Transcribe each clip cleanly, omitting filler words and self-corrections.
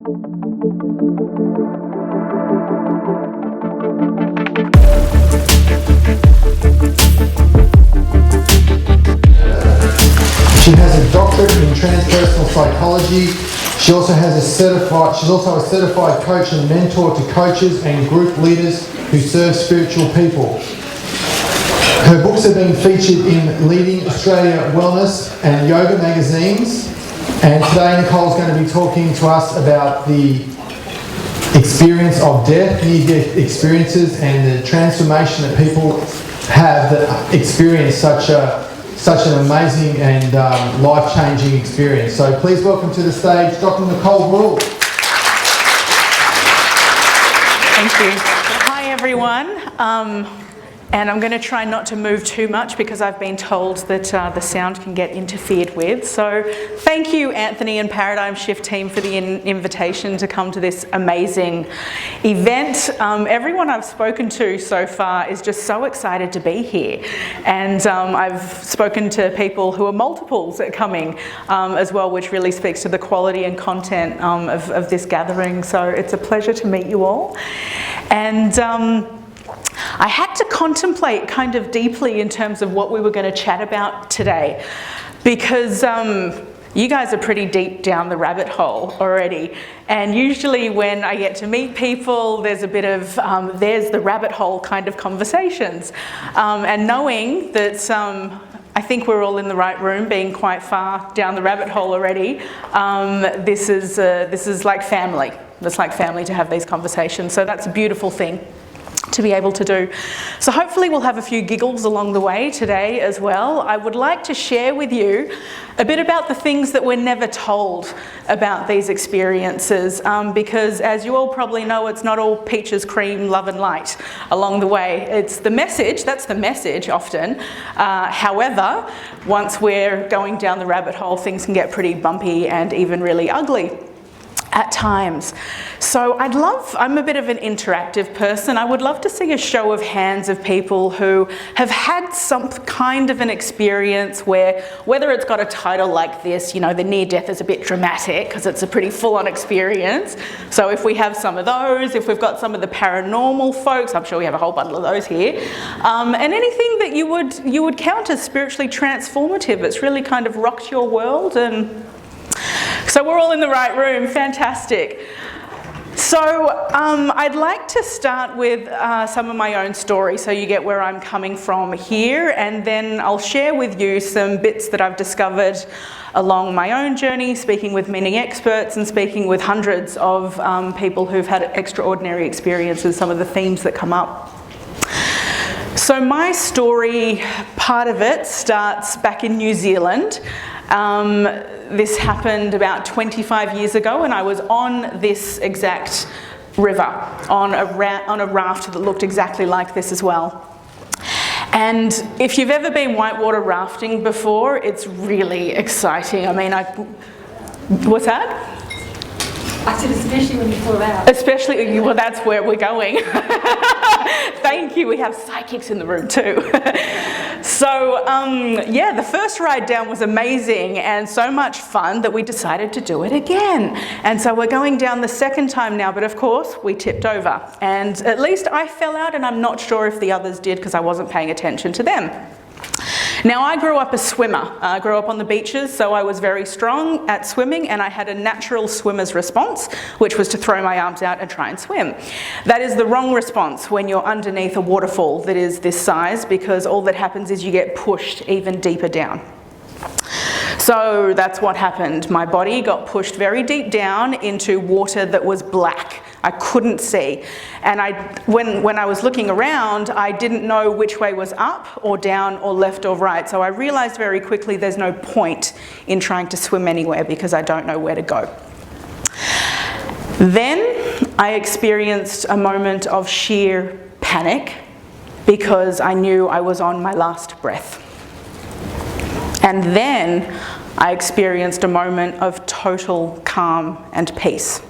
She has a doctorate in transpersonal psychology. She's also a certified coach and mentor to coaches and group leaders who serve spiritual people. Her books have been featured in Leading Australia Wellness and Yoga magazines. And today Nicole's going to be talking to us about the experience of death, near-death experiences, and the transformation that people have that experience such an amazing and life-changing experience. So please welcome to the stage Dr. Nicole Gruel. Thank you. Hi everyone. And I'm going to try not to move too much because I've been told that the sound can get interfered with. So thank you, Anthony and Paradigm Shift team, for the invitation to come to this amazing event. Everyone I've spoken to so far is just so excited to be here. And I've spoken to people who are multiples at coming as well, which really speaks to the quality and content of this gathering. So it's a pleasure to meet you all. And I had to contemplate kind of deeply in terms of what we were going to chat about today, because you guys are pretty deep down the rabbit hole already. And usually when I get to meet people, there's a bit of, there's the rabbit hole kind of conversations. And knowing that I think we're all in the right room, being quite far down the rabbit hole already, this is like family. It's like family to have these conversations. So that's a beautiful thing to be able to do. So hopefully we'll have a few giggles along the way today as well. I would like to share with you a bit about the things that we're never told about these experiences, because as you all probably know, it's not all peaches, cream, love and light along the way. It's the message, that's the message often. However, once we're going down the rabbit hole, things can get pretty bumpy and even really ugly at times. So I'm a bit of an interactive person. I would love to see a show of hands of people who have had some kind of an experience where, whether it's got a title like this, you know, the near death is a bit dramatic because it's a pretty full-on experience. So if we have some of those, if we've got some of the paranormal folks, I'm sure we have a whole bundle of those here, and anything that you would count as spiritually transformative, it's really kind of rocked your world. And so we're all in the right room, fantastic. So I'd like to start with some of my own story so you get where I'm coming from here, and then I'll share with you some bits that I've discovered along my own journey, speaking with many experts and speaking with hundreds of people who've had extraordinary experiences, some of the themes that come up. So my story, part of it starts back in New Zealand. This happened about 25 years ago, and I was on this exact river, on a raft that looked exactly like this as well. And if you've ever been whitewater rafting before, it's really exciting. I mean, what's that? I said especially when you fall out. Especially, well, that's where we're going. Thank you, we have psychics in the room too. So, yeah, the first ride down was amazing and so much fun that we decided to do it again. And so we're going down the second time now, but of course we tipped over. And at least I fell out, and I'm not sure if the others did because I wasn't paying attention to them. Now, I grew up a swimmer. I grew up on the beaches, so I was very strong at swimming, and I had a natural swimmer's response, which was to throw my arms out and try and swim. That is the wrong response when you're underneath a waterfall that is this size, because all that happens is you get pushed even deeper down. So that's what happened. My body got pushed very deep down into water that was black. I couldn't see. And when I was looking around, I didn't know which way was up or down or left or right. So I realized very quickly there's no point in trying to swim anywhere because I don't know where to go. Then I experienced a moment of sheer panic because I knew I was on my last breath. And then I experienced a moment of total calm and peace,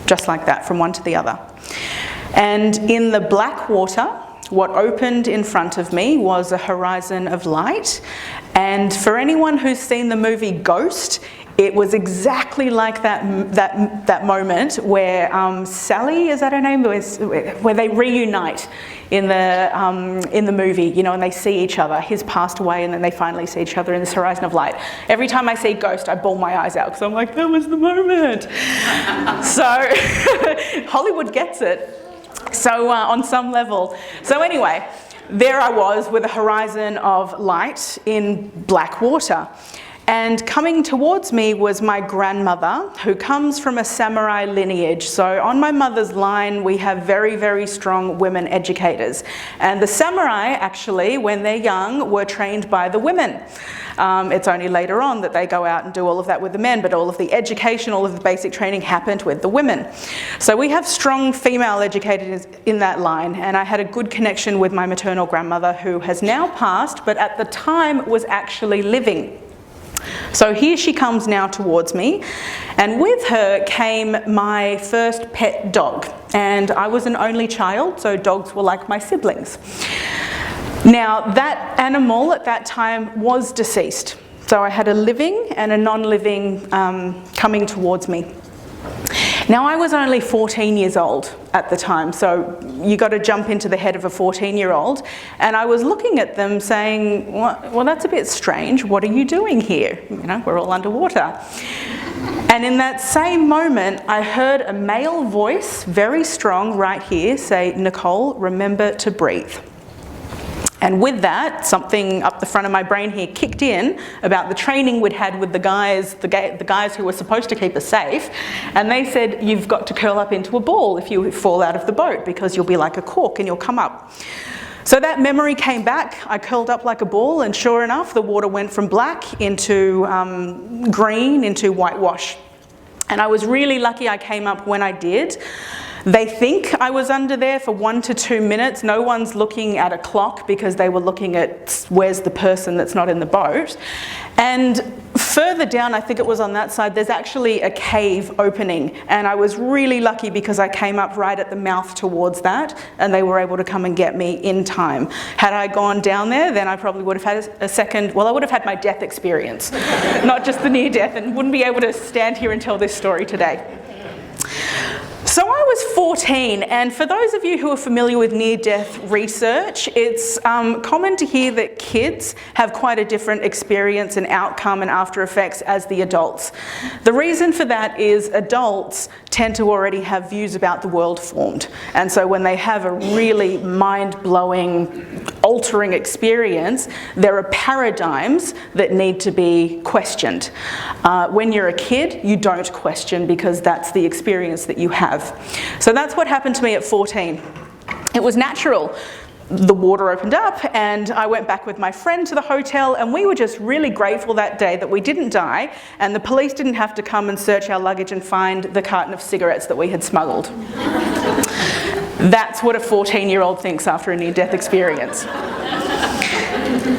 just like that, from one to the other. And in the black water, what opened in front of me was a horizon of light. And for anyone who's seen the movie Ghost, It was exactly like that moment where Sally, is that her name? Where they reunite in the movie, you know, and they see each other. He's passed away, and then they finally see each other in this horizon of light. Every time I see Ghost, I bawl my eyes out because I'm like, that was the moment. So Hollywood gets it. So on some level. So anyway, there I was with a horizon of light in black water. And coming towards me was my grandmother, who comes from a samurai lineage. So on my mother's line, we have very, very strong women educators. And the samurai, actually, when they're young, were trained by the women. It's only later on that they go out and do all of that with the men, but all of the education, all of the basic training happened with the women. So we have strong female educators in that line, and I had a good connection with my maternal grandmother, who has now passed, but at the time was actually living. So here she comes now towards me, and with her came my first pet dog, and I was an only child, so dogs were like my siblings. Now that animal at that time was deceased, so I had a living and a non-living coming towards me. Now I was only 14 years old at the time, so you got to jump into the head of a 14-year-old, and I was looking at them saying, well, that's a bit strange, what are you doing here? You know, we're all underwater. And in that same moment, I heard a male voice, very strong right here, say, Nicole, remember to breathe. And with that, something up the front of my brain here kicked in about the training we'd had with the guys who were supposed to keep us safe. And they said, you've got to curl up into a ball if you fall out of the boat, because you'll be like a cork and you'll come up. So that memory came back. I curled up like a ball, and sure enough, the water went from black into green into whitewash. And I was really lucky I came up when I did. They think I was under there for 1 to 2 minutes. No one's looking at a clock because they were looking at where's the person that's not in the boat. And further down, I think it was on that side, there's actually a cave opening. And I was really lucky because I came up right at the mouth towards that, and they were able to come and get me in time. Had I gone down there, then I probably would have had a second, well, I would have had my death experience, not just the near death, and wouldn't be able to stand here and tell this story today. So I was 14, and for those of you who are familiar with near-death research, it's common to hear that kids have quite a different experience and outcome and after effects as the adults. The reason for that is adults tend to already have views about the world formed, and so when they have a really mind-blowing, altering experience, there are paradigms that need to be questioned. When you're a kid, you don't question because that's the experience that you have. So that's what happened to me at 14. It was natural. The water opened up and I went back with my friend to the hotel, and we were just really grateful that day that we didn't die and the police didn't have to come and search our luggage and find the carton of cigarettes that we had smuggled. That's what a 14-year-old thinks after a near-death experience.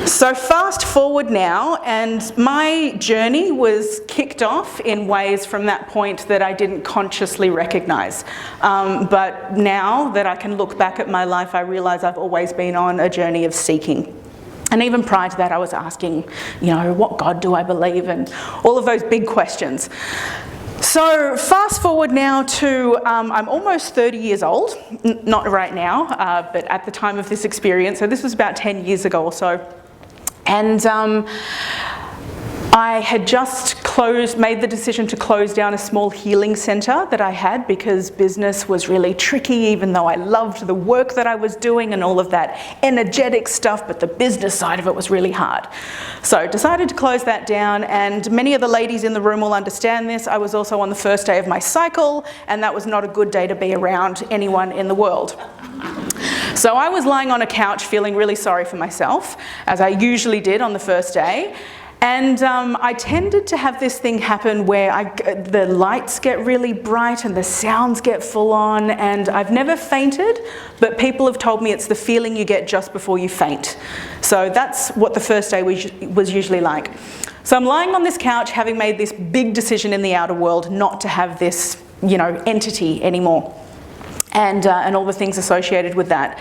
So fast forward now, and my journey was kicked off in ways from that point that I didn't consciously recognise. But now that I can look back at my life, I realise I've always been on a journey of seeking. And even prior to that, I was asking, you know, what God do I believe, and all of those big questions. So fast forward now to, I'm almost 30 years old, not right now, but at the time of this experience, so this was about 10 years ago or so. And I had just made the decision to close down a small healing centre that I had because business was really tricky, even though I loved the work that I was doing and all of that energetic stuff, but the business side of it was really hard. So decided to close that down, and many of the ladies in the room will understand this. I was also on the first day of my cycle, and that was not a good day to be around anyone in the world. So I was lying on a couch feeling really sorry for myself, as I usually did on the first day. And I tended to have this thing happen where the lights get really bright and the sounds get full on, and I've never fainted, but people have told me it's the feeling you get just before you faint. So that's what the first day was usually like. So I'm lying on this couch having made this big decision in the outer world not to have this, you know, entity anymore, and all the things associated with that.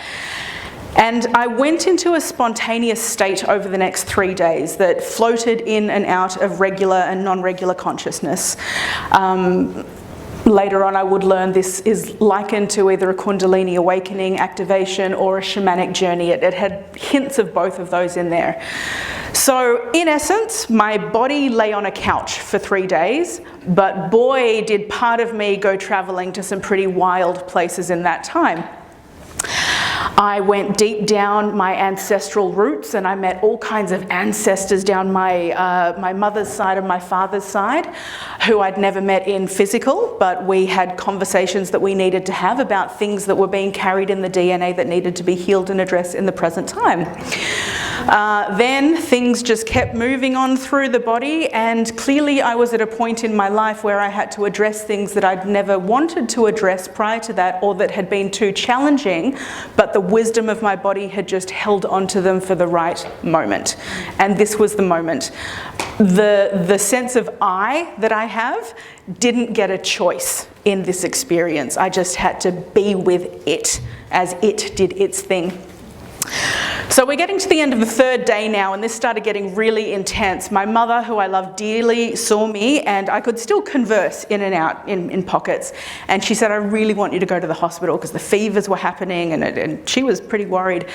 And I went into a spontaneous state over the next 3 days that floated in and out of regular and non-regular consciousness. Later on I would learn this is likened to either a Kundalini awakening activation or a shamanic journey. It had hints of both of those in there. So in essence, my body lay on a couch for 3 days, but boy did part of me go travelling to some pretty wild places in that time. I went deep down my ancestral roots and I met all kinds of ancestors down my mother's side and my father's side who I'd never met in physical, but we had conversations that we needed to have about things that were being carried in the DNA that needed to be healed and addressed in the present time. Then things just kept moving on through the body, and clearly I was at a point in my life where I had to address things that I'd never wanted to address prior to that, or that had been too challenging, but the wisdom of my body had just held onto them for the right moment. And this was the moment. The sense of I that I have didn't get a choice in this experience. I just had to be with it as it did its thing. So we're getting to the end of the 3rd day now, and this started getting really intense. My mother, who I love dearly, saw me, and I could still converse in and out in pockets. And she said, I really want you to go to the hospital because the fevers were happening, and she was pretty worried.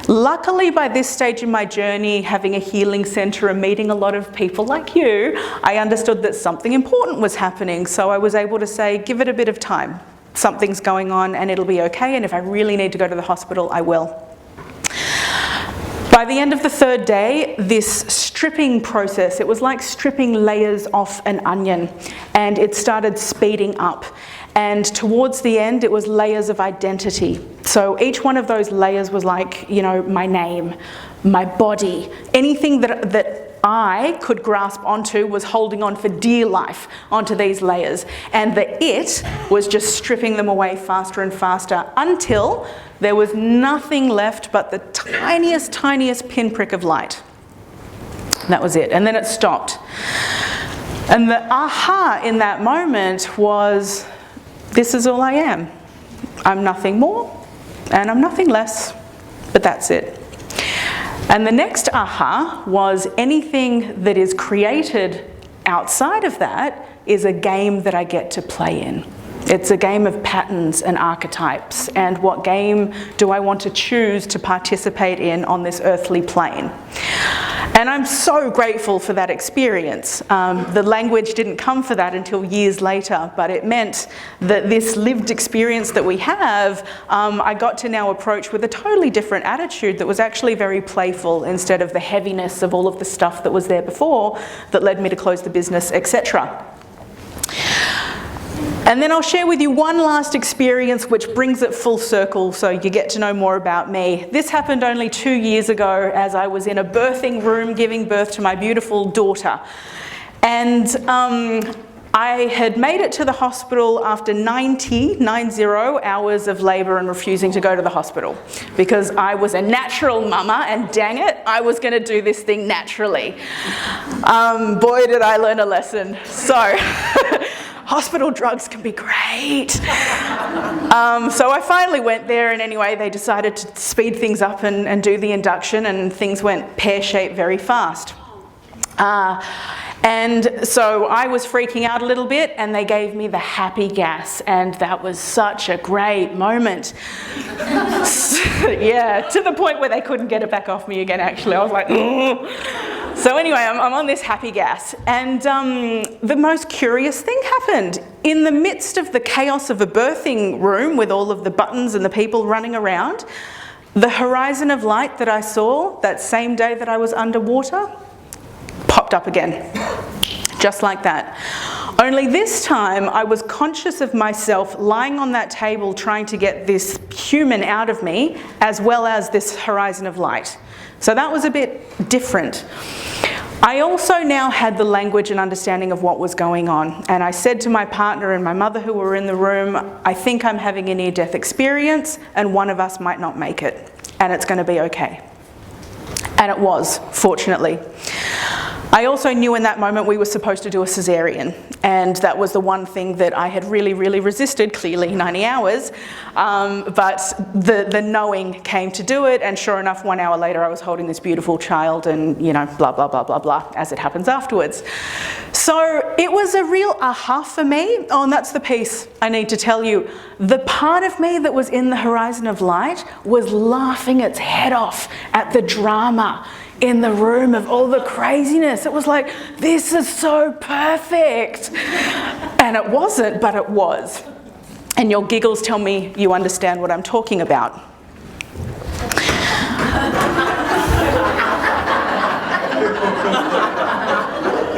Luckily, by this stage in my journey, having a healing centre and meeting a lot of people like you, I understood that something important was happening. So I was able to say, give it a bit of time. Something's going on and it'll be okay, and if I really need to go to the hospital, I will. By the end of the 3rd day, this stripping process, it was like stripping layers off an onion, and it started speeding up. And towards the end, it was layers of identity. So each one of those layers was like, you know, my name, my body, anything that I could grasp onto was holding on for dear life onto these layers. And the it was just stripping them away faster and faster until there was nothing left but the tiniest pinprick of light. That was it. And then it stopped. And the aha in that moment was, this is all I am. I'm nothing more and I'm nothing less, but that's it. And the next aha was anything that is created outside of that is a game that I get to play in. It's a game of patterns and archetypes, and what game do I want to choose to participate in on this earthly plane? And I'm so grateful for that experience. The language didn't come for that until years later, but it meant that this lived experience that we have, I got to now approach with a totally different attitude that was actually very playful instead of the heaviness of all of the stuff that was there before that led me to close the business, etc. And then I'll share with you one last experience which brings it full circle so you get to know more about me. This happened only 2 years ago as I was in a birthing room giving birth to my beautiful daughter. And I had made it to the hospital after 90 hours of labour and refusing to go to the hospital because I was a natural mama, and dang it, I was going to do this thing naturally. Boy, did I learn a lesson. So hospital drugs can be great. So I finally went there, and anyway, they decided to speed things up and do the induction, and things went pear-shaped very fast. And so I was freaking out a little bit, and they gave me the happy gas, and that was such a great moment. Yeah, to the point where they couldn't get it back off me again, actually. I was like, ugh. So anyway, I'm on this happy gas, and the most curious thing happened. In the midst of the chaos of a birthing room with all of the buttons and the people running around, the horizon of light that I saw that same day that I was underwater popped up again, just like that. Only this time I was conscious of myself lying on that table trying to get this human out of me, as well as this horizon of light. So that was a bit different. I also now had the language and understanding of what was going on, and I said to my partner and my mother who were in the room, I think I'm having a near-death experience and one of us might not make it, and it's going to be okay. And it was, fortunately. I also knew in that moment we were supposed to do a cesarean, and that was the one thing that I had really, really resisted, clearly 90 hours, but the knowing came to do it, and sure enough, 1 hour later I was holding this beautiful child and, you know, blah, blah, blah, blah, blah, as it happens afterwards. So it was a real aha for me. Oh, and that's the piece I need to tell you. The part of me that was in the horizon of light was laughing its head off at the drama in the room of all the craziness. It was like, this is so perfect. And it wasn't, but it was. And your giggles tell me you understand what I'm talking about.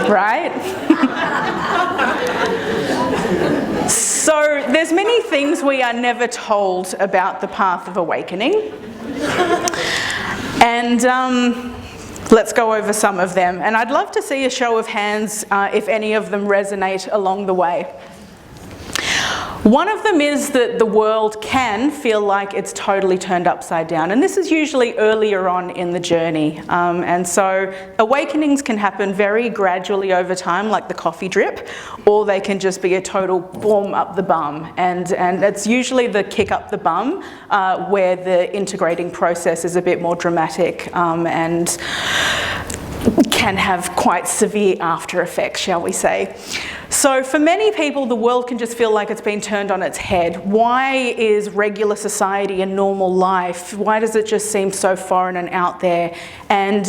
Right? So there's many things we are never told about the path of awakening. And let's go over some of them. And I'd love to see a show of hands if any of them resonate along the way. One of them is that the world can feel like it's totally turned upside down. And this is usually earlier on in the journey. And so awakenings can happen very gradually over time, like the coffee drip, or they can just be a total boom up the bum. And it's usually the kick up the bum where the integrating process is a bit more dramatic and can have quite severe after effects, shall we say. So for many people, the world can just feel like it's been turned on its head. Why is regular society and normal life, why does it just seem so foreign and out there? And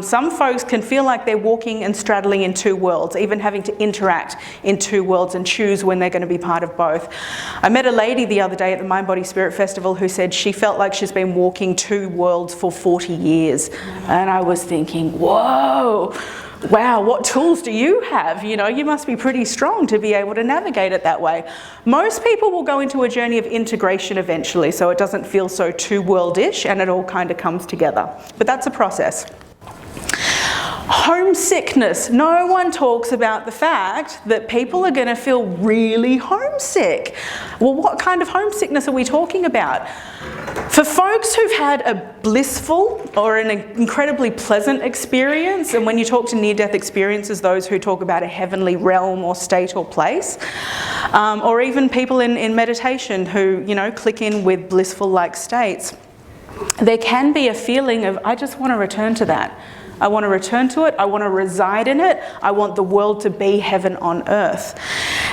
some folks can feel like they're walking and straddling in two worlds, even having to interact in two worlds and choose when they're going to be part of both. I met a lady the other day at the Mind Body Spirit Festival who said she felt like she's been walking two worlds for 40 years. And I was thinking, whoa, wow, what tools do you have? You know, you must be pretty strong to be able to navigate it that way. Most people will go into a journey of integration eventually, so it doesn't feel so two-worldish and it all kind of comes together. But that's a process. Homesickness. No one talks about the fact that people are going to feel really homesick. Well, what kind of homesickness are we talking about? For folks who've had a blissful or an incredibly pleasant experience, and when you talk to near-death experiences, those who talk about a heavenly realm or state or place, or even people in meditation who, you know, click in with blissful-like states, there can be a feeling of, I just want to return to that. I want to return to it. I want to reside in it. I want the world to be heaven on earth.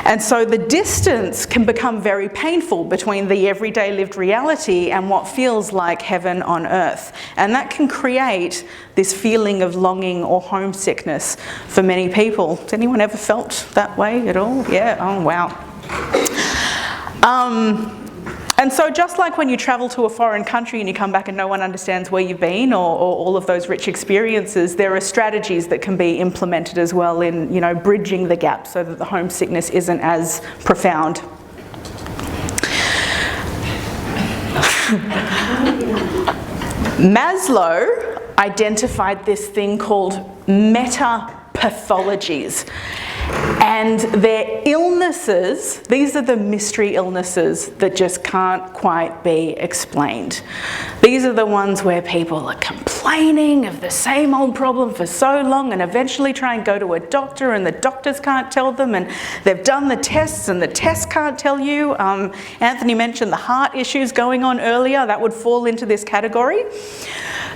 And so the distance can become very painful between the everyday lived reality and what feels like heaven on earth. And that can create this feeling of longing or homesickness for many people. Has anyone ever felt that way at all? Yeah? Oh, wow. And so just like when you travel to a foreign country and you come back and no one understands where you've been or all of those rich experiences, there are strategies that can be implemented as well in, you know, bridging the gap so that the homesickness isn't as profound. Maslow identified this thing called meta-pathologies. And their illnesses, these are the mystery illnesses that just can't quite be explained. These are the ones where people are complaining of the same old problem for so long and eventually try and go to a doctor and the doctors can't tell them and they've done the tests and the tests can't tell you. Anthony mentioned the heart issues going on earlier. That would fall into this category.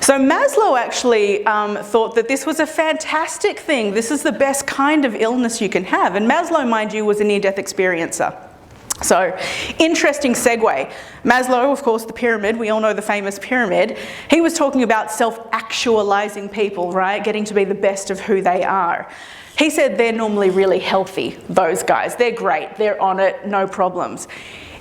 So Maslow actually thought that this was a fantastic thing. This is the best kind of illness you can have. And Maslow, mind you, was a near-death experiencer. So, interesting segue. Maslow, of course, the pyramid, we all know the famous pyramid. He was talking about self-actualizing people, right? Getting to be the best of who they are. He said they're normally really healthy, those guys. They're great, they're on it, no problems.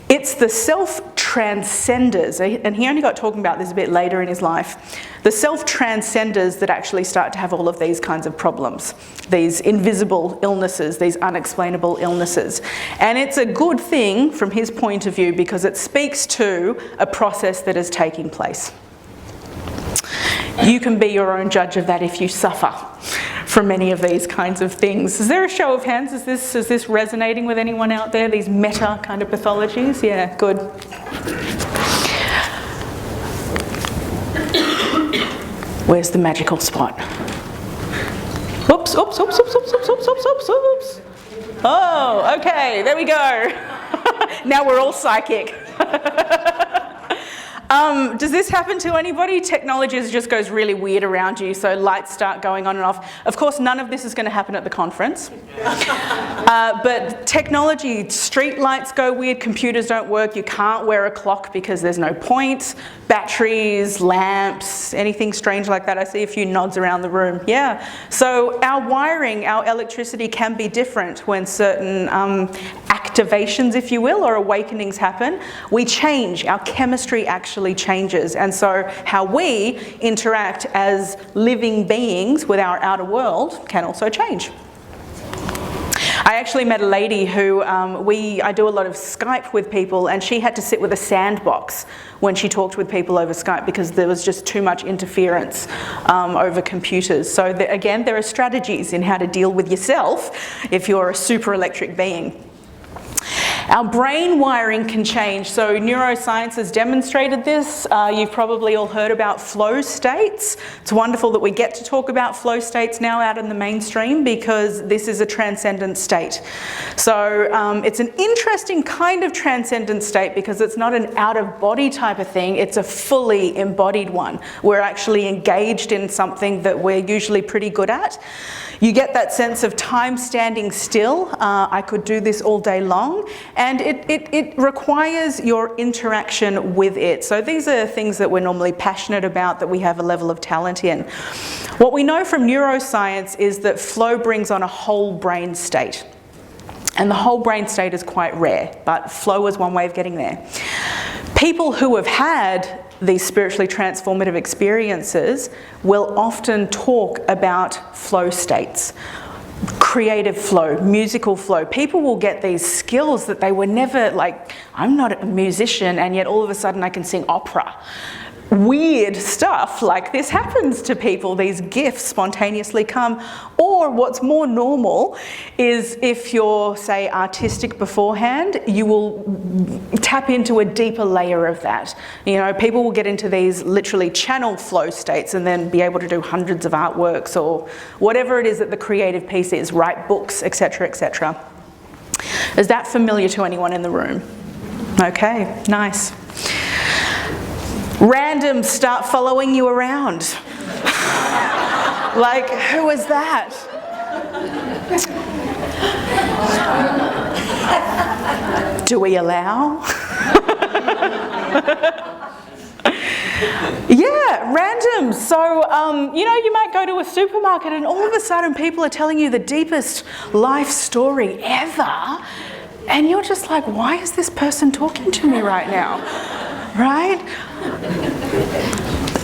It's the self-transcenders, and he only got talking about this a bit later in his life, the self-transcenders that actually start to have all of these kinds of problems, these invisible illnesses, these unexplainable illnesses. And it's a good thing from his point of view because it speaks to a process that is taking place. You can be your own judge of that if you suffer from many of these kinds of things. Is there a show of hands? Is this resonating with anyone out there, these meta kind of pathologies? Yeah, good. Where's the magical spot? Oops, oops, oops, oops, oops, oops, oops, oops, oops, oops. Oh, okay, there we go. Now we're all psychic. Does this happen to anybody? Technology just goes really weird around you, so lights start going on and off. Of course, none of this is going to happen at the conference. But technology, street lights go weird, computers don't work, you can't wear a clock because there's no point. Batteries, lamps, anything strange like that. I see a few nods around the room. Yeah. So our wiring, our electricity can be different when certain activations, if you will, or awakenings happen. We change, our chemistry actually changes, and so how we interact as living beings with our outer world can also change. I actually met a lady who, I do a lot of Skype with people, and she had to sit with a sandbox when she talked with people over Skype because there was just too much interference over computers. So again, there are strategies in how to deal with yourself if you're a super electric being. Our brain wiring can change. So neuroscience has demonstrated this. You've probably all heard about flow states. It's wonderful that we get to talk about flow states now out in the mainstream because this is a transcendent state. So it's an interesting kind of transcendent state because it's not an out-of-body type of thing. It's a fully embodied one. We're actually engaged in something that we're usually pretty good at. You get that sense of time standing still. I could do this all day long. And it requires your interaction with it. So these are things that we're normally passionate about, that we have a level of talent in. What we know from neuroscience is that flow brings on a whole brain state. And the whole brain state is quite rare, but flow is one way of getting there. People who have had these spiritually transformative experiences will often talk about flow states. Creative flow, musical flow. People will get these skills that they were never, like, I'm not a musician and yet all of a sudden I can sing opera. Weird stuff like this happens to people. These gifts spontaneously come. Or what's more normal is if you're, say, artistic beforehand, you will tap into a deeper layer of that. You know, people will get into these literally channel flow states and then be able to do hundreds of artworks or whatever it is that the creative piece is, write books, etc., etc. Is that familiar to anyone in the room? Okay, nice. Randoms start following you around. Like, who is that? Do we allow? Yeah, randoms. So, you know, you might go to a supermarket and all of a sudden people are telling you the deepest life story ever. And you're just like, why is this person talking to me right now? Right?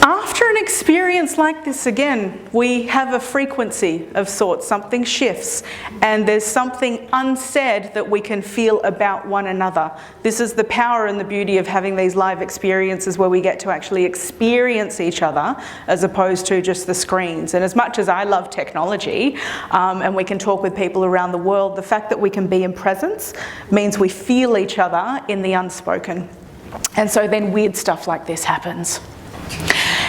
After an experience like this, again, we have a frequency of sorts, something shifts, and there's something unsaid that we can feel about one another. This is the power and the beauty of having these live experiences where we get to actually experience each other as opposed to just the screens. And as much as I love technology, and we can talk with people around the world, the fact that we can be in presence means we feel each other in the unspoken. And so then weird stuff like this happens.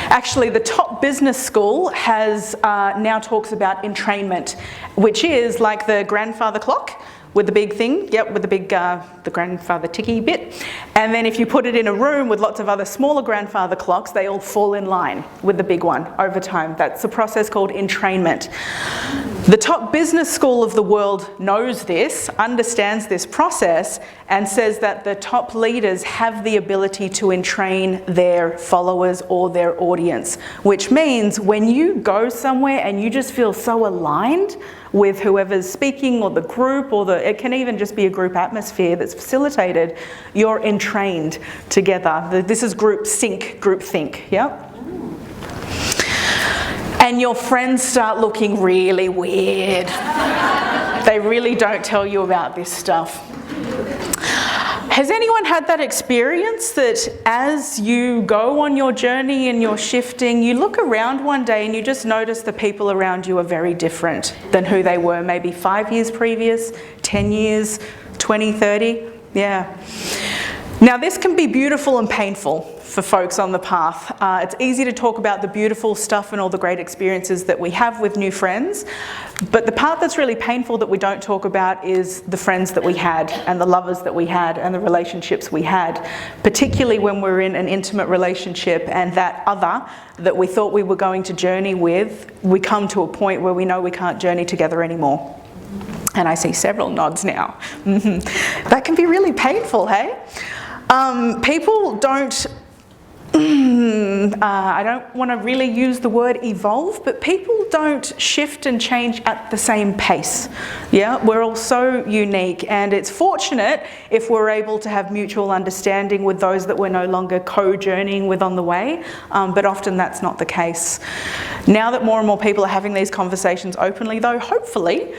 Actually, the top business school has now talks about entrainment, which is like the grandfather clock with the big thing, yep, with the big, the grandfather ticky bit. And then if you put it in a room with lots of other smaller grandfather clocks, they all fall in line with the big one over time. That's a process called entrainment. The top business school of the world knows this, understands this process, and says that the top leaders have the ability to entrain their followers or their audience, which means when you go somewhere and you just feel so aligned with whoever's speaking or the group, or it can even just be a group atmosphere that's facilitated, you're entrained together. This is group sync, group think, yep? And your friends start looking really weird. They really don't tell you about this stuff. Has anyone had that experience that as you go on your journey and you're shifting, you look around one day and you just notice the people around you are very different than who they were maybe 5 years previous, 10 years, 20, 30? Yeah. Now this can be beautiful and painful for folks on the path. It's easy to talk about the beautiful stuff and all the great experiences that we have with new friends, but the part that's really painful that we don't talk about is the friends that we had and the lovers that we had and the relationships we had, particularly when we're in an intimate relationship and that other that we thought we were going to journey with, we come to a point where we know we can't journey together anymore. And I see several nods now. That can be really painful, hey? People don't, I don't want to really use the word evolve, but people don't shift and change at the same pace. Yeah, we're all so unique, and it's fortunate if we're able to have mutual understanding with those that we're no longer co-journeying with on the way, but often that's not the case. Now that more and more people are having these conversations openly, though, hopefully,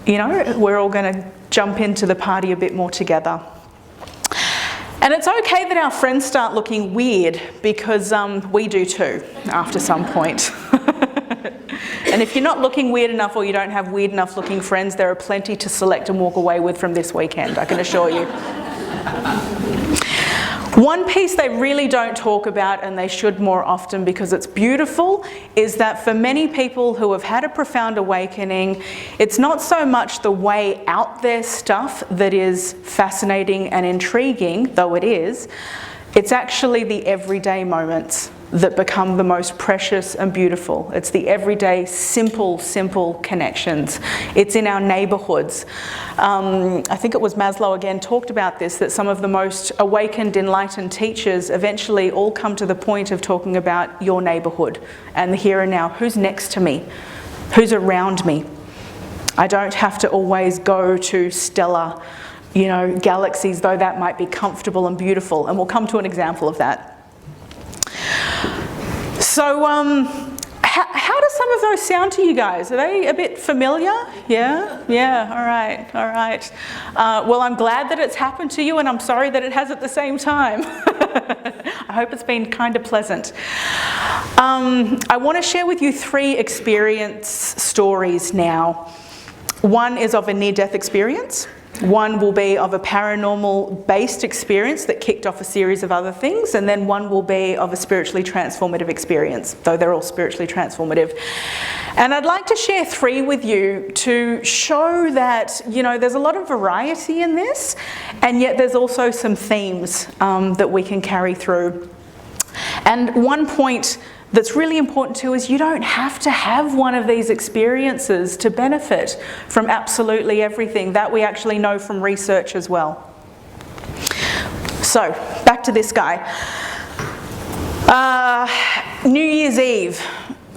you know, we're all going to jump into the party a bit more together. And it's okay that our friends start looking weird, because we do too, after some point. And if you're not looking weird enough, or you don't have weird enough looking friends, there are plenty to select and walk away with from this weekend, I can assure you. One piece they really don't talk about, and they should more often because it's beautiful, is that for many people who have had a profound awakening, it's not so much the way out there stuff that is fascinating and intriguing, though it is, it's actually the everyday moments that become the most precious and beautiful. It's the everyday, simple connections. It's in our neighbourhoods. I think it was Maslow again talked about this, that some of the most awakened, enlightened teachers eventually all come to the point of talking about your neighbourhood and the here and now. Who's next to me? Who's around me? I don't have to always go to stellar, you know, galaxies, though that might be comfortable and beautiful, and we'll come to an example of that. So how do some of those sound to you guys? Are they a bit familiar? Yeah, all right. Well, I'm glad that it's happened to you, and I'm sorry that it has at the same time. I hope it's been kind of pleasant. I want to share with you 3 experience stories now. One is of a near-death experience. One will be of a paranormal-based experience that kicked off a series of other things, and then one will be of a spiritually transformative experience, though they're all spiritually transformative. And I'd like to share 3 with you to show that, you know, there's a lot of variety in this, and yet there's also some themes that we can carry through. And one point that's really important too is you don't have to have one of these experiences to benefit from absolutely everything. That we actually know from research as well. So, back to this guy. New Year's Eve,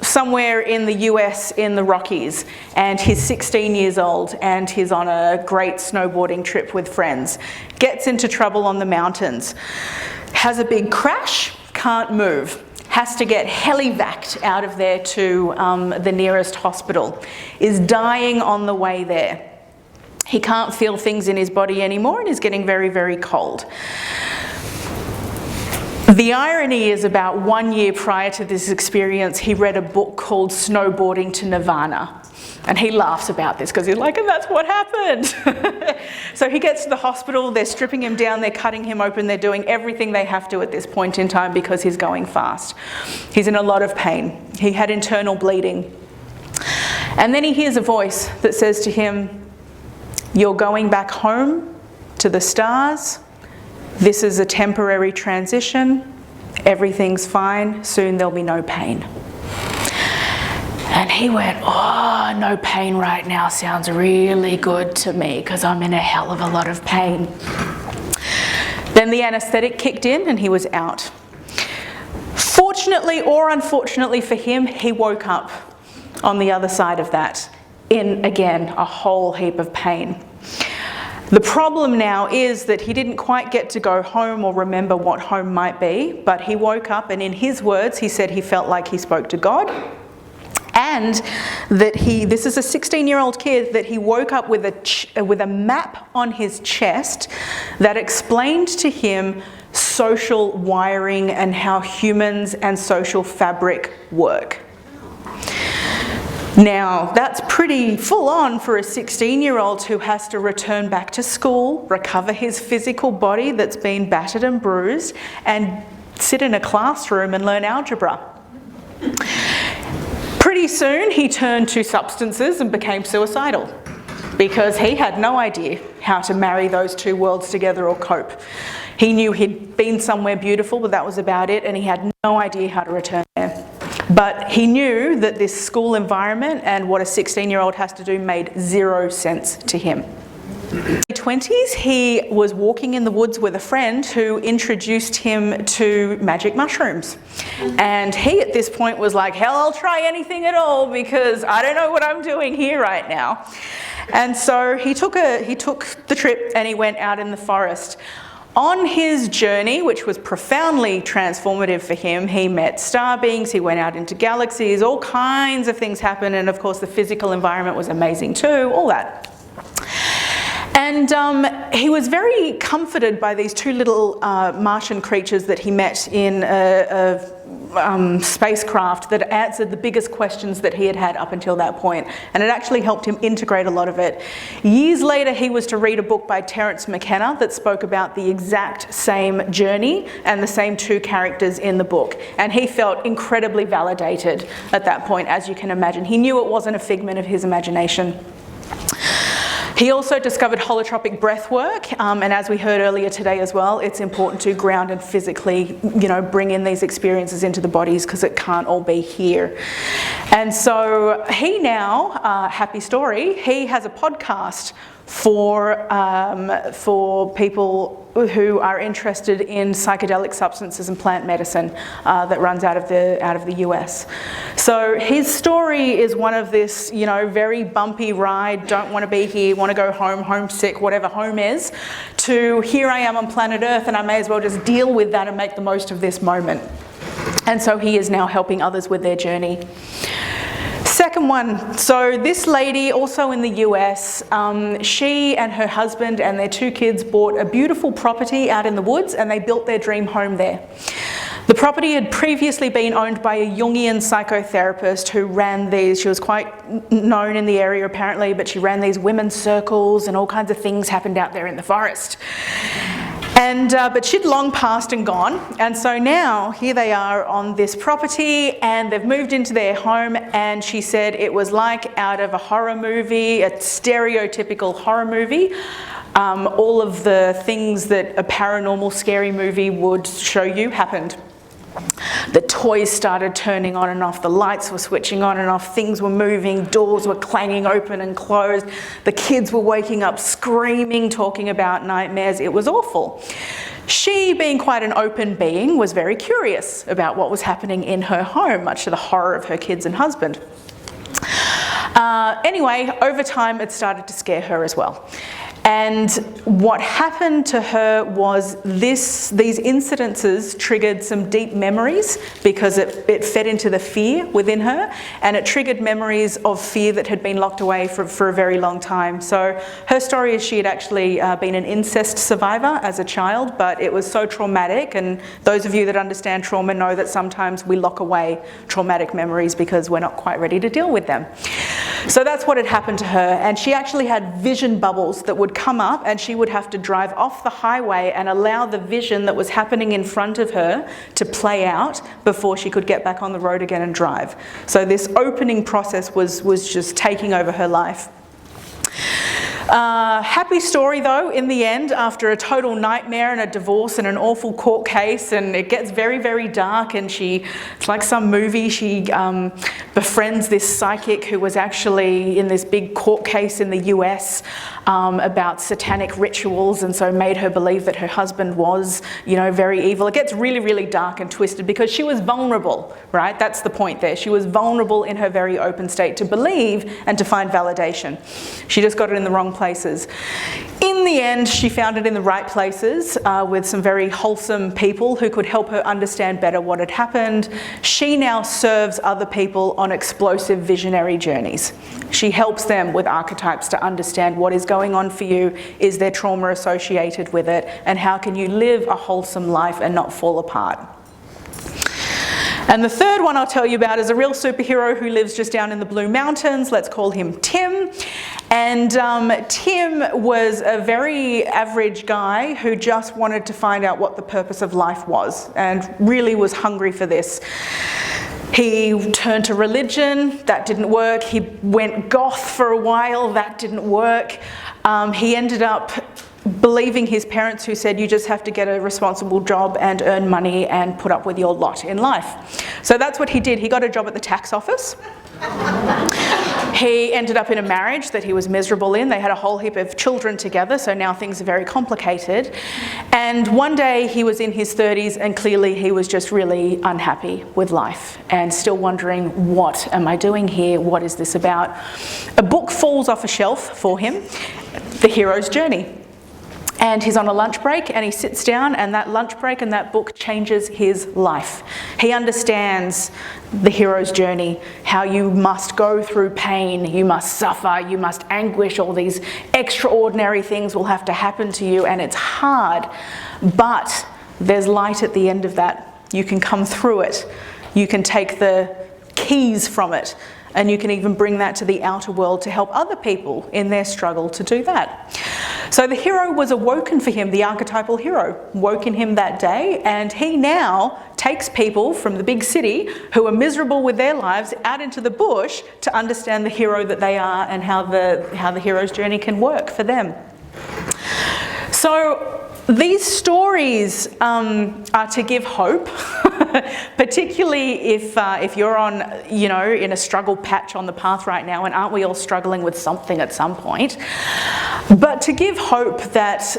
somewhere in the US in the Rockies, and he's 16 years old and he's on a great snowboarding trip with friends. Gets into trouble on the mountains. Has a big crash, can't move. Has to get helivaced out of there to the nearest hospital, is dying on the way there. He can't feel things in his body anymore and is getting very, very cold. The irony is about 1 year prior to this experience, he read a book called Snowboarding to Nirvana. And he laughs about this because he's like, and that's what happened. So he gets to the hospital, they're stripping him down, they're cutting him open, they're doing everything they have to at this point in time because he's going fast. He's in a lot of pain. He had internal bleeding. And then he hears a voice that says to him, "You're going back home to the stars. This is a temporary transition. Everything's fine. Soon there'll be no pain." And he went, "Oh, no pain right now sounds really good to me because I'm in a hell of a lot of pain." Then the anaesthetic kicked in and he was out. Fortunately or unfortunately for him, he woke up on the other side of that in, again, a whole heap of pain. The problem now is that he didn't quite get to go home or remember what home might be, but he woke up and in his words, he said he felt like he spoke to God. And that this is a 16-year-old kid, that he woke up with a map on his chest that explained to him social wiring and how humans and social fabric work. Now, that's pretty full on for a 16-year-old who has to return back to school, recover his physical body that's been battered and bruised, and sit in a classroom and learn algebra. Pretty soon he turned to substances and became suicidal because he had no idea how to marry those two worlds together or cope. He knew he'd been somewhere beautiful, but that was about it, and he had no idea how to return there. But he knew that this school environment and what a 16-year-old has to do made zero sense to him. In his 20s, he was walking in the woods with a friend who introduced him to magic mushrooms. And he at this point was like, hell, I'll try anything at all because I don't know what I'm doing here right now. And so he took the trip and he went out in the forest. On his journey, which was profoundly transformative for him, he met star beings, he went out into galaxies, all kinds of things happened, and of course the physical environment was amazing too, all that. And he was very comforted by these two little Martian creatures that he met in a spacecraft that answered the biggest questions that he had had up until that point. And it actually helped him integrate a lot of it. Years later, he was to read a book by Terence McKenna that spoke about the exact same journey and the same two characters in the book. And he felt incredibly validated at that point, as you can imagine. He knew it wasn't a figment of his imagination. He also discovered holotropic breath work, and as we heard earlier today as well, it's important to ground and physically, bring in these experiences into the bodies because it can't all be here. And so he now, happy story, he has a podcast for people who are interested in psychedelic substances and plant medicine that runs out of the US. So his story is one of this, very bumpy ride, don't want to be here, want to go home, homesick, whatever home is, to here I am on planet Earth and I may as well just deal with that and make the most of this moment. And so he is now helping others with their journey. Second one, so this lady, also in the US, she and her husband and their two kids bought a beautiful property out in the woods and they built their dream home there. The property had previously been owned by a Jungian psychotherapist who ran these, she was quite known in the area apparently, but she ran these women's circles and all kinds of things happened out there in the forest. And, but she'd long passed and gone, and so now here they are on this property and they've moved into their home, and she said it was like out of a horror movie, a stereotypical horror movie. All of the things that a paranormal scary movie would show you happened. The toys started turning on and off, the lights were switching on and off, things were moving, doors were clanging open and closed, the kids were waking up screaming, talking about nightmares. It was awful. She, being quite an open being, was very curious about what was happening in her home, much to the horror of her kids and husband. Anyway, over time it started to scare her as well. And what happened to her was these incidences triggered some deep memories because it fed into the fear within her, and it triggered memories of fear that had been locked away for a very long time. So her story is she had actually been an incest survivor as a child, but it was so traumatic, and those of you that understand trauma know that sometimes we lock away traumatic memories because we're not quite ready to deal with them. So that's what had happened to her, and she actually had vision bubbles that would come up and she would have to drive off the highway and allow the vision that was happening in front of her to play out before she could get back on the road again and drive. So this opening process was just taking over her life. Happy story though, in the end, after a total nightmare and a divorce and an awful court case, and it gets very, very dark, and it's like some movie, she befriends this psychic who was actually in this big court case in the US about satanic rituals, and so made her believe that her husband was, very evil. It gets really, really dark and twisted because she was vulnerable, right? That's the point there. She was vulnerable in her very open state to believe and to find validation. She just got it in the wrong places. In the end, she found it in the right places with some very wholesome people who could help her understand better what had happened. She now serves other people on explosive visionary journeys. She helps them with archetypes to understand what is going on for you, is there trauma associated with it, and how can you live a wholesome life and not fall apart. And the third one I'll tell you about is a real superhero who lives just down in the Blue Mountains. Let's call him Tim. And Tim was a very average guy who just wanted to find out what the purpose of life was and really was hungry for this. He turned to religion, that didn't work. He went goth for a while, that didn't work. He ended up believing his parents who said you just have to get a responsible job and earn money and put up with your lot in life. So that's what he did. He got a job at the tax office. He ended up in a marriage that he was miserable in. They had a whole heap of children together, so now things are very complicated. And one day he was in his 30s and clearly he was just really unhappy with life and still wondering, what am I doing here? What is this about? A book falls off a shelf for him, The Hero's Journey. And he's on a lunch break and he sits down, and that lunch break and that book changes his life. He understands the hero's journey, how you must go through pain, you must suffer, you must anguish, all these extraordinary things will have to happen to you, and it's hard, but there's light at the end of that. You can come through it. You can take the keys from it, and you can even bring that to the outer world to help other people in their struggle to do that. So the hero was awoken for him, the archetypal hero, woke in him that day, and he now takes people from the big city who are miserable with their lives out into the bush to understand the hero that they are and how the hero's journey can work for them. So these stories are to give hope, particularly if you're on, in a struggle patch on the path right now, and aren't we all struggling with something at some point? But to give hope that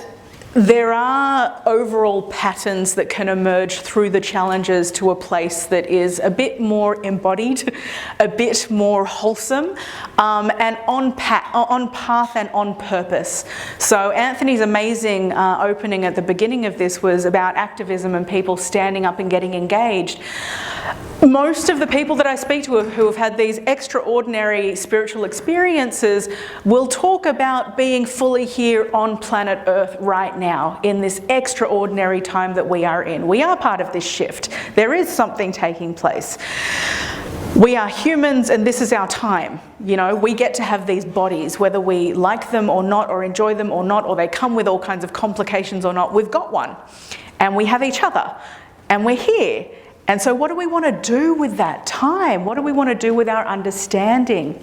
there are overall patterns that can emerge through the challenges to a place that is a bit more embodied, a bit more wholesome, and on path and on purpose. So Anthony's amazing opening at the beginning of this was about activism and people standing up and getting engaged. Most of the people that I speak to who have had these extraordinary spiritual experiences will talk about being fully here on planet Earth right now in this extraordinary time that we are in. We are part of this shift. There is something taking place. We are humans and this is our time. We get to have these bodies, whether we like them or not, or enjoy them or not, or they come with all kinds of complications or not. We've got one. And we have each other. And we're here. And so what do we want to do with that time? What do we want to do with our understanding?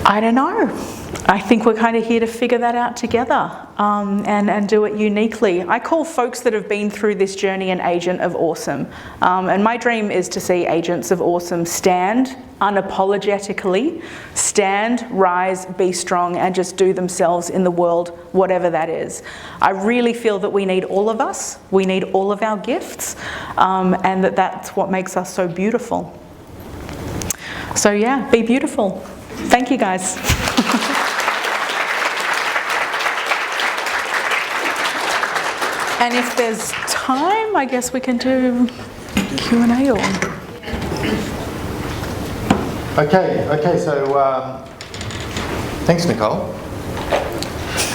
I don't know. I think we're kind of here to figure that out together and do it uniquely. I call folks that have been through this journey an agent of awesome. And my dream is to see agents of awesome stand unapologetically, stand, rise, be strong, and just do themselves in the world, whatever that is. I really feel that we need all of us. We need all of our gifts, and that's what makes us so beautiful. So yeah, be beautiful. Thank you guys. And if there's time, I guess we can do Q&A or... Okay, so thanks, Nicole.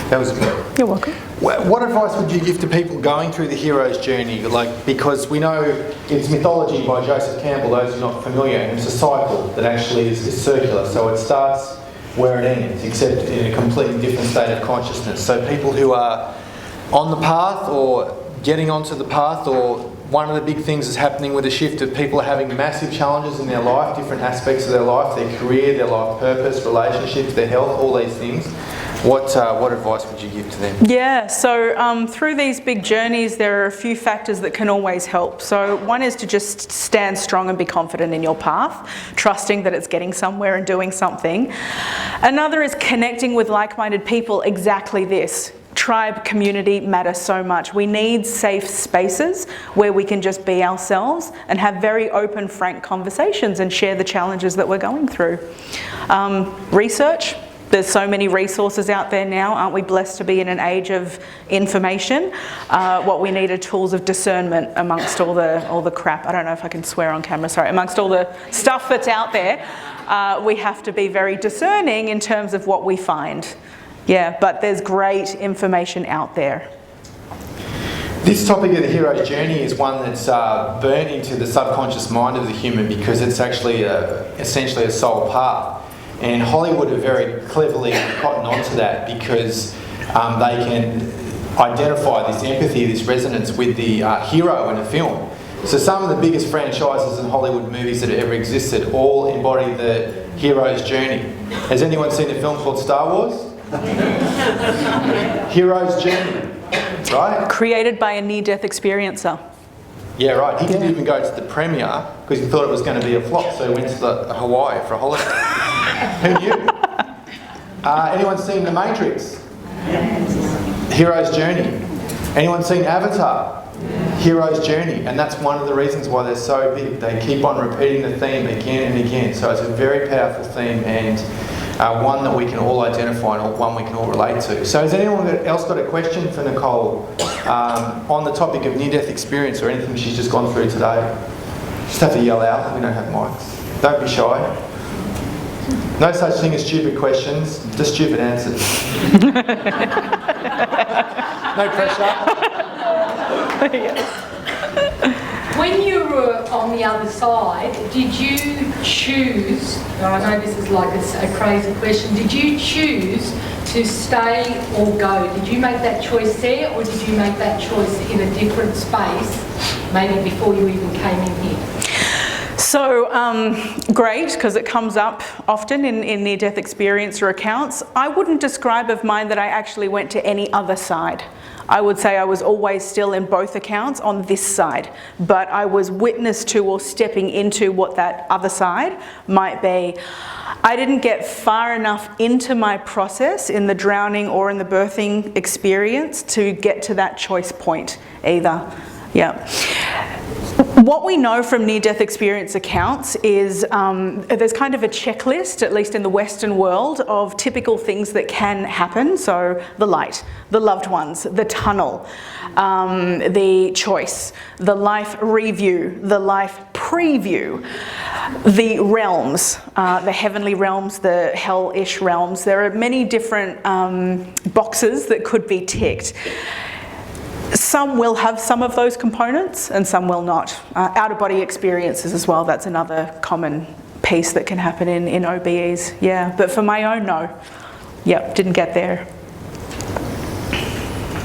That was good. You're welcome. What advice would you give to people going through the hero's journey? Because we know it's mythology by Joseph Campbell, those who are not familiar, and it's a cycle that actually is circular. So it starts where it ends, except in a completely different state of consciousness. So people who are on the path or getting onto the path, or one of the big things that's happening with the shift of people are having massive challenges in their life, different aspects of their life, their career, their life purpose, relationships, their health, all these things. What advice would you give to them? Yeah, so through these big journeys, there are a few factors that can always help. So one is to just stand strong and be confident in your path, trusting that it's getting somewhere and doing something. Another is connecting with like-minded people, exactly this. Tribe, community matter so much. We need safe spaces where we can just be ourselves and have very open, frank conversations and share the challenges that we're going through. Research. There's so many resources out there now. Aren't we blessed to be in an age of information? What we need are tools of discernment amongst all the crap. I don't know if I can swear on camera, sorry. Amongst all the stuff that's out there, we have to be very discerning in terms of what we find. Yeah, but there's great information out there. This topic of the hero's journey is one that's burnt into the subconscious mind of the human because it's actually essentially a soul path. And Hollywood have very cleverly gotten onto that because they can identify this empathy, this resonance with the hero in a film. So some of the biggest franchises in Hollywood movies that have ever existed all embody the hero's journey. Has anyone seen a film called Star Wars? Hero's journey, right? Created by a near-death experiencer. Yeah, right. He didn't even go to the premiere because he thought it was going to be a flop, so he went to Hawaii for a holiday. Who knew? Anyone seen The Matrix? Hero's journey. Anyone seen Avatar? Hero's journey. And that's one of the reasons why they're so big. They keep on repeating the theme again and again. So it's a very powerful theme and one that we can all identify and one we can all relate to. So has anyone else got a question for Nicole on the topic of near-death experience or anything she's just gone through today? Just have to yell out. We don't have mics. Don't be shy. No such thing as stupid questions, just stupid answers. No pressure. When you were on the other side, did you choose, I know this is like a crazy question, did you choose to stay or go? Did you make that choice there, or did you make that choice in a different space, maybe before you even came in here? So, great, because it comes up often in near-death experiencer accounts. I wouldn't describe of mine that I actually went to any other side. I would say I was always still in both accounts on this side, but I was witness to or stepping into what that other side might be. I didn't get far enough into my process in the drowning or in the birthing experience to get to that choice point either. Yeah. What we know from near-death experience accounts is there's kind of a checklist, at least in the Western world, of typical things that can happen. So the light, the loved ones, the tunnel, the choice, the life review, the life preview, the realms, the heavenly realms, the hellish realms. There are many different boxes that could be ticked. Some will have some of those components and some will not. Out-of-body experiences as well, that's another common piece that can happen in OBEs. Yeah, but for my own, no. Yep, didn't get there.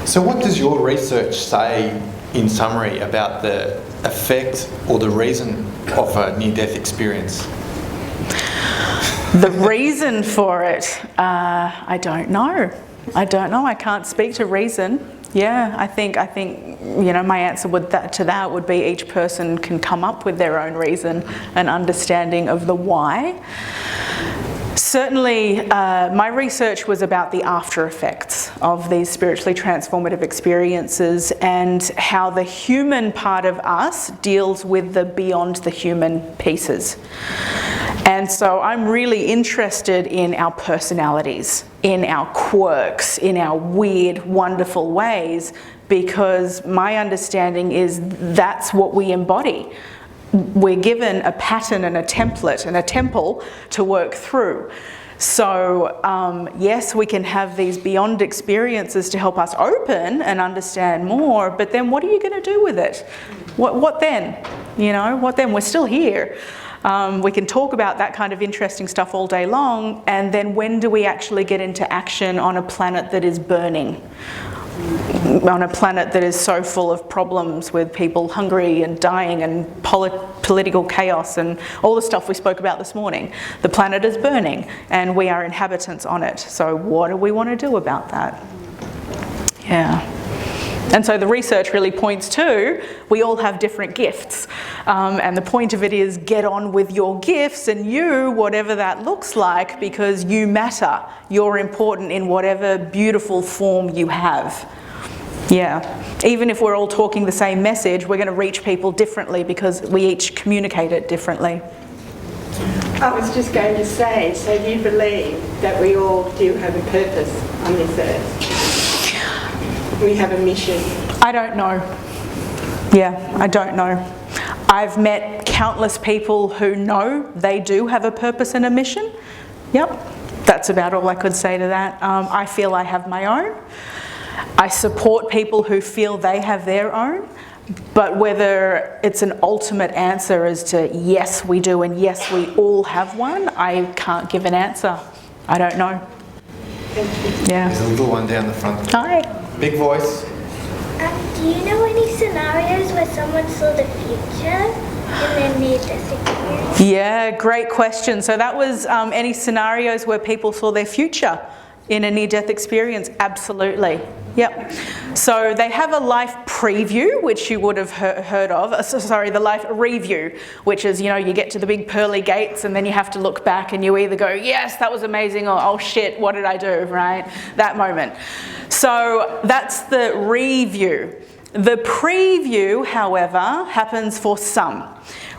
So what does your research say, in summary, about the effect or the reason of a near-death experience? The reason for it, I don't know. I can't speak to reason. Yeah, I think you know, my answer to that would be each person can come up with their own reason and understanding of the why. Certainly, my research was about the after effects of these spiritually transformative experiences and how the human part of us deals with the beyond the human pieces. And so I'm really interested in our personalities, in our quirks, in our weird, wonderful ways, because my understanding is that's what we embody. We're given a pattern and a template and a temple to work through. So yes, we can have these beyond experiences to help us open and understand more, but then what are you going to do with it? What then? You know, what then? We're still here. We can talk about that kind of interesting stuff all day long, and then when do we actually get into action on a planet that is burning? On a planet that is so full of problems with people hungry and dying and political chaos and all the stuff we spoke about this morning. The planet is burning and we are inhabitants on it. So what do we want to do about that? Yeah. And so the research really points to, we all have different gifts. And the point of it is get on with your gifts and you, whatever that looks like, because you matter. You're important in whatever beautiful form you have. Yeah. Even if we're all talking the same message, we're going to reach people differently because we each communicate it differently. I was just going to say, so you believe that we all do have a purpose on this earth? We have a mission. I don't know. Yeah, I don't know. I've met countless people who know they do have a purpose and a mission. Yep, that's about all I could say to that. I feel I have my own. I support people who feel they have their own, But whether it's an ultimate answer as to yes, we do, and yes, we all have one, I can't give an answer. I don't know. Yeah. There's a little one down the front. Hi. Big voice. Do you know any scenarios where someone saw the future in their near-death experience? Yeah, great question. So that was any scenarios where people saw their future in a near-death experience? Absolutely. Yep. So they have a life preview, which you would have heard of. The life review, which is, you get to the big pearly gates and then you have to look back and you either go, yes, that was amazing, or oh shit, what did I do, right? That moment. So that's the review. The preview, however, happens for some,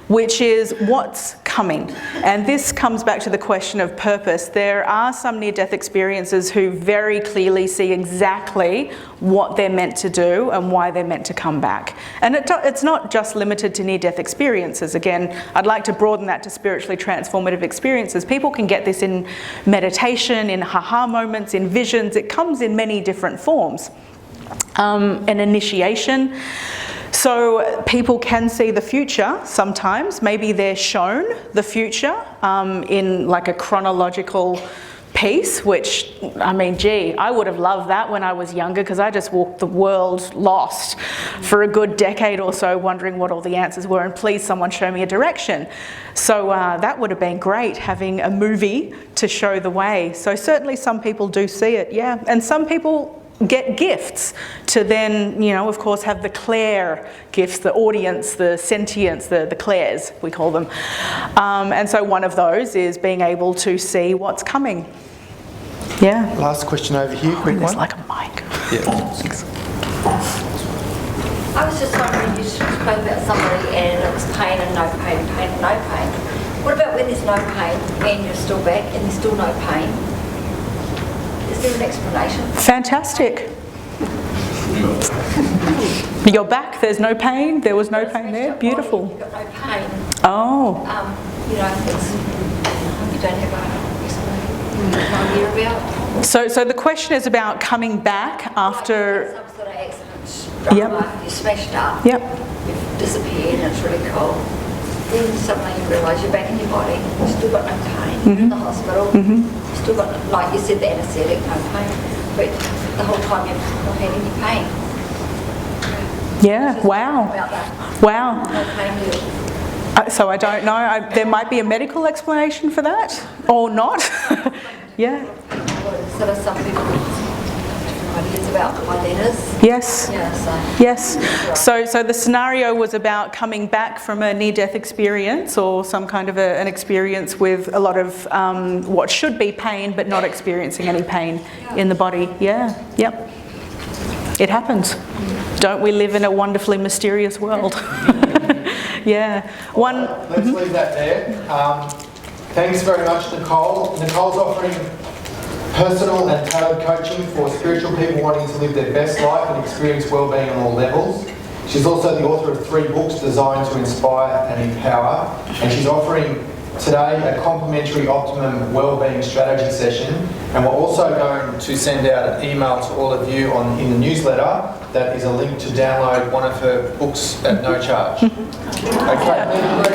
which is what's coming. And this comes back to the question of purpose. There are some near-death experiencers who very clearly see exactly what they're meant to do and why they're meant to come back. And it's not just limited to near-death experiences. Again, I'd like to broaden that to spiritually transformative experiences. People can get this in meditation, in ha-ha moments, in visions. It comes in many different forms. An initiation. So people can see the future sometimes. Maybe they're shown the future in like a chronological piece, which, I mean, gee, I would have loved that when I was younger, because I just walked the world lost for a good decade or so, wondering what all the answers were, and please someone show me a direction. So that would have been great, having a movie to show the way. So certainly some people do see it, yeah. And some people get gifts to then, of course, have the clair gifts, the audience, the sentience, the clairs, we call them. And so one of those is being able to see what's coming. Yeah. Last question over here, quick There's one. like a mic. Yeah. I was just wondering, you spoke about somebody and it was pain and no pain, pain and no pain. What about when there's no pain and you're still back and there's still no pain? Is there an explanation? Fantastic. You're back, there's no pain, there was no pain there, beautiful. You've got no pain. Oh. You don't have an idea about. So the question is about coming back after... Some sort of accident, drama, you smashed up, Yep. you've disappeared and it's really cold. Then suddenly you realise you're back in your body, you've still got no pain in the hospital, you've still got, like you said, the anaesthetic, no pain, but the whole time you've not had any pain. Yeah, Just wow. About that. Wow. No pain deal. So I don't know, there might be a medical explanation for that, or not. Yeah. Sort of some people have different ideas about why that is. Yes. Yeah, so. Yes. So the scenario was about coming back from a near-death experience, or some kind of an experience with a lot of what should be pain, but not experiencing any pain in the body. Yeah. Yep. It happens. Don't we live in a wonderfully mysterious world? Yeah. Let's leave that there. Thanks very much, Nicole. Nicole's offering personal and tailored coaching for spiritual people wanting to live their best life and experience well-being on all levels. She's also the author of 3 books designed to inspire and empower, and she's offering today a complimentary optimum wellbeing strategy session, and we're also going to send out an email to all of you in the newsletter that is a link to download one of her books at no charge. Okay, thank you very much.